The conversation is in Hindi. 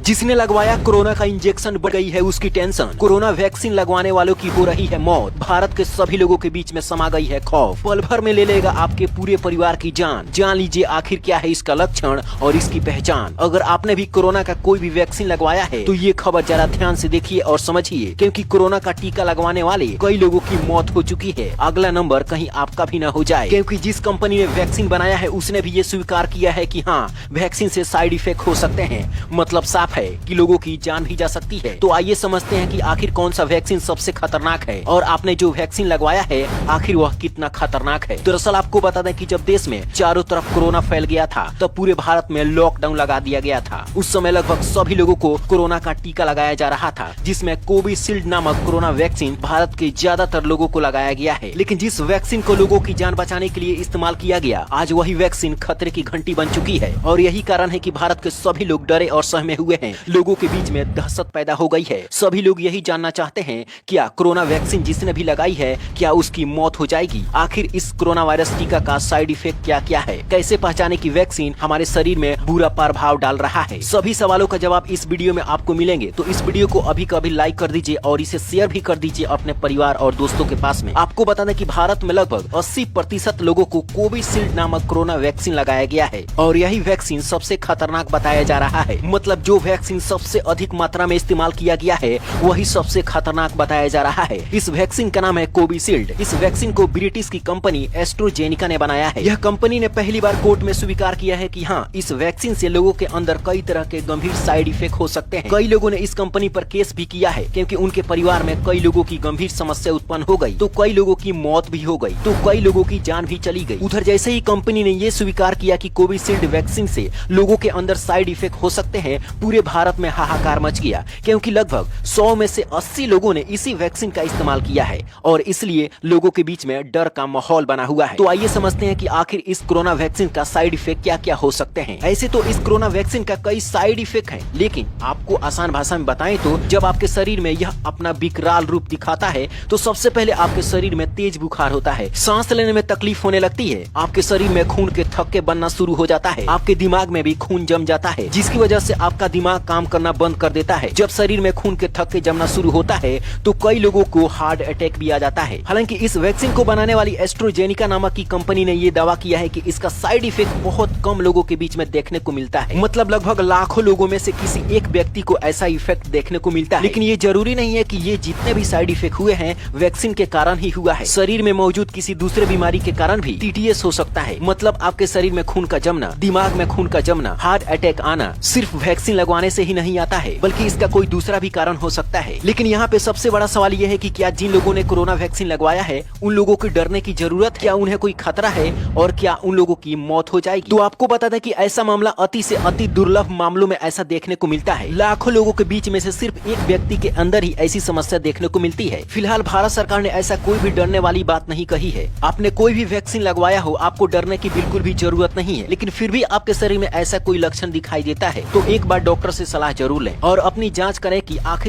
जिसने लगवाया कोरोना का इंजेक्शन बढ़ गई है उसकी टेंशन। कोरोना वैक्सीन लगवाने वालों की हो रही है मौत। भारत के सभी लोगों के बीच में समा गई है खौफ। पल भर में ले लेगा आपके पूरे परिवार की जान। जान लीजिए आखिर क्या है इसका लक्षण और इसकी पहचान। अगर आपने भी कोरोना का कोई भी वैक्सीन लगवाया है तो ये खबर जरा ध्यान से देखिए और समझिए, क्योंकि कोरोना का टीका लगवाने वाले कई लोगों की मौत हो चुकी है। अगला नंबर कहीं आपका भी न हो जाए, क्योंकि जिस कंपनी ने वैक्सीन बनाया है उसने भी ये स्वीकार किया है कि हाँ, वैक्सीन से साइड इफेक्ट हो सकते हैं। मतलब साफ है कि लोगों की जान भी जा सकती है। तो आइए समझते हैं कि आखिर कौन सा वैक्सीन सबसे खतरनाक है और आपने जो वैक्सीन लगवाया है आखिर वह कितना खतरनाक है। दरअसल आपको बता दें कि जब देश में चारों तरफ कोरोना फैल गया था तब पूरे भारत में लॉकडाउन लगा दिया गया था। उस समय लगभग सभी लोगों को कोरोना का टीका लगाया जा रहा था, जिसमें कोविशील्ड नामक कोरोना वैक्सीन भारत के ज्यादातर लोगों को लगाया गया है। लेकिन जिस वैक्सीन को लोगों की जान बचाने के लिए इस्तेमाल किया गया, आज वही वैक्सीन खतरे की घंटी बन चुकी है। और यही कारण है कि भारत के सभी लोग डरे और सहमे हुए हैं। लोगों के बीच में दहशत पैदा हो गई है। सभी लोग यही जानना चाहते हैं, क्या कोरोना वैक्सीन जिसने भी लगाई है क्या उसकी मौत हो जाएगी? आखिर इस कोरोना वायरस टीका का साइड इफेक्ट क्या क्या है? कैसे पहचाने की वैक्सीन हमारे शरीर में बुरा प्रभाव डाल रहा है? सभी सवालों का जवाब इस वीडियो में आपको मिलेंगे। तो इस वीडियो को अभी कभी लाइक कर दीजिए और इसे शेयर भी कर दीजिए अपने परिवार और दोस्तों के पास में। आपको बता दें कि भारत में लगभग 80% लोगों को कोविशील्ड नामक कोरोना वैक्सीन लगाया गया है और यही वैक्सीन सबसे खतरनाक बताया जा रहा है। मतलब जो वैक्सीन सबसे अधिक मात्रा में इस्तेमाल किया गया है वही सबसे खतरनाक बताया जा रहा है। इस वैक्सीन का नाम है कोविशील्ड। इस वैक्सीन को ब्रिटिश की कंपनी एस्ट्राजेनेका ने बनाया है। यह कंपनी ने पहली बार कोर्ट में स्वीकार किया है कि हाँ, इस वैक्सीन से लोगों के अंदर कई तरह के गंभीर साइड इफेक्ट हो सकते हैं। कई लोगों ने इस कंपनी पर केस भी किया है, क्योंकि उनके परिवार में कई लोगों की गंभीर समस्या उत्पन्न हो गई, तो कई लोगों की मौत भी हो गई, तो कई लोगों की जान भी चली गई। उधर जैसे ही कंपनी ने ये स्वीकार किया कि कोविशील्ड वैक्सीन से लोगों के अंदर साइड इफेक्ट हो सकते हैं, पूरे भारत में हाहाकार मच गया, क्योंकि लगभग 100 में से 80 लोगों ने इसी वैक्सीन का इस्तेमाल किया है और इसलिए लोगों के बीच में डर का माहौल बना हुआ है। तो आइए समझते हैं कि आखिर इस कोरोना वैक्सीन का साइड इफेक्ट क्या क्या हो सकते हैं। ऐसे तो इस कोरोना वैक्सीन का कई साइड इफेक्ट है, लेकिन आपको आसान भाषा में बताएं तो जब आपके शरीर में यह अपना विकराल रूप दिखाता है तो सबसे पहले आपके शरीर में तेज बुखार होता है, सांस लेने में तकलीफ होने लगती है, आपके शरीर में खून के थक्के बनना शुरू हो जाता है, आपके दिमाग में भी खून जम जाता है, जिसकी वजह से आपका दिमाग काम करना बंद कर देता है। जब शरीर में खून के थक्के जमना शुरू होता है तो कई लोगों को हार्ट अटैक भी आ जाता है। हालांकि इस वैक्सीन को बनाने वाली एस्ट्राजेनेका नामक की कंपनी ने ये दावा किया है कि इसका साइड इफेक्ट बहुत कम लोगों के बीच में देखने को मिलता है। मतलब लगभग लाखों लोगों में से किसी एक व्यक्ति को ऐसा इफेक्ट देखने को मिलता है। लेकिन ये जरूरी नहीं है कि ये जितने भी साइड इफेक्ट हुए हैं वैक्सीन के कारण ही हुआ है। शरीर में मौजूद किसी दूसरे बीमारी के कारण भी टीटीएस हो सकता है। मतलब आपके शरीर में खून का जमना, दिमाग में खून का जमना, हार्ट अटैक आना सिर्फ वैक्सीन लगवाने से ही नहीं आता है, बल्कि इसका कोई दूसरा भी कारण हो सकता है। लेकिन यहाँ पे सबसे बड़ा सवाल यह है कि क्या जिन लोगों ने कोरोना वैक्सीन लगवाया है उन लोगों को डरने की जरूरत है? क्या उन्हें कोई खतरा है और क्या उन लोगों की मौत हो जाएगी? तो आपको बता दें कि ऐसा मामला अति से अति दुर्लभ मामलों में ऐसा देखने को मिलता है। लाखों लोगों के बीच में से सिर्फ एक व्यक्ति के अंदर ही ऐसी समस्या देखने को मिलती है। फिलहाल भारत सरकार ने ऐसा कोई भी डरने वाली बात नहीं कही है। आपने कोई भी वैक्सीन लगवाया हो, आपको डरने की बिल्कुल भी जरूरत नहीं है। लेकिन फिर भी आपके शरीर में ऐसा कोई लक्षण दिखाई देता है तो एक बार डॉक्टर से सलाह जरूर लें और अपनी जाँच करें कि आखिर